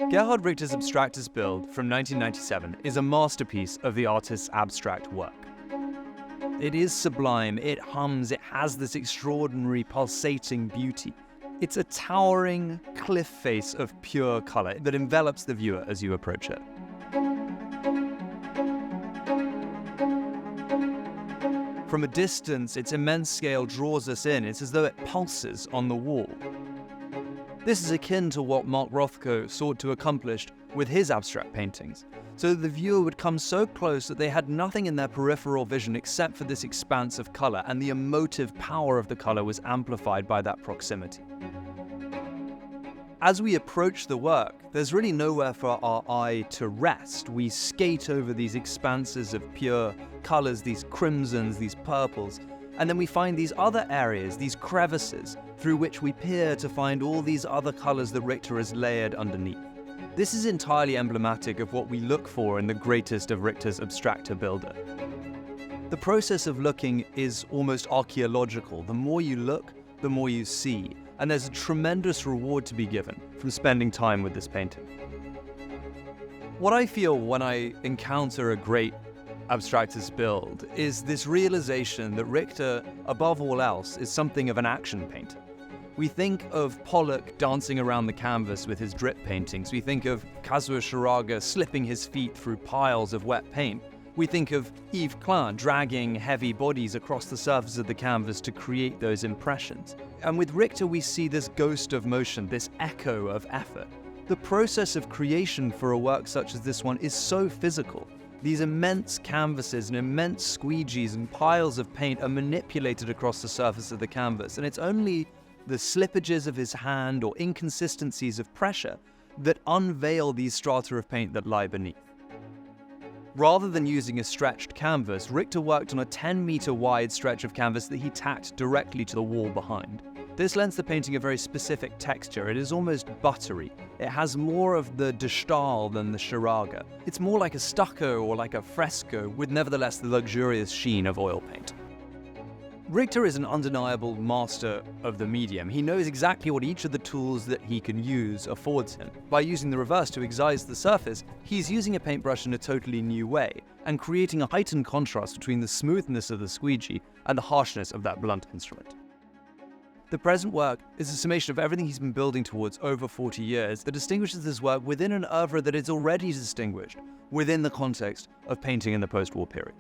Gerhard Richter's Abstraktes Bild from 1997 is a masterpiece of the artist's abstract work. It is sublime, it hums, it has this extraordinary pulsating beauty. It's a towering cliff face of pure colour that envelops the viewer as you approach it. From a distance, its immense scale draws us in. It's as though it pulses on the wall. This is akin to what Mark Rothko sought to accomplish with his abstract paintings, so that the viewer would come so close that they had nothing in their peripheral vision except for this expanse of colour, and the emotive power of the colour was amplified by that proximity. As we approach the work, there's really nowhere for our eye to rest. We skate over these expanses of pure colours, these crimsons, these purples, and then we find these other areas, these crevices, through which we peer to find all these other colours that Richter has layered underneath. This is entirely emblematic of what we look for in the greatest of Richter's Abstraktes Bilder. The process of looking is almost archaeological. The more you look, the more you see, and there's a tremendous reward to be given from spending time with this painting. What I feel when I encounter a great Abstraktes Bild is this realization that Richter, above all else, is something of an action painter. We think of Pollock dancing around the canvas with his drip paintings. We think of Kazuo Shiraga slipping his feet through piles of wet paint. We think of Yves Klein dragging heavy bodies across the surface of the canvas to create those impressions. And with Richter we see this ghost of motion, this echo of effort. The process of creation for a work such as this one is so physical. These immense canvases and immense squeegees and piles of paint are manipulated across the surface of the canvas, and it's only the slippages of his hand or inconsistencies of pressure that unveil these strata of paint that lie beneath. Rather than using a stretched canvas, Richter worked on a 10-meter wide stretch of canvas that he tacked directly to the wall behind. This lends the painting a very specific texture. It is almost buttery. It has more of the de Stahl than the Shiraga. It's more like a stucco or like a fresco, with nevertheless the luxurious sheen of oil paint. Richter is an undeniable master of the medium. He knows exactly what each of the tools that he can use affords him. By using the reverse to excise the surface, he's using a paintbrush in a totally new way, and creating a heightened contrast between the smoothness of the squeegee and the harshness of that blunt instrument. The present work is a summation of everything he's been building towards over 40 years that distinguishes his work within an oeuvre that is already distinguished within the context of painting in the post-war period.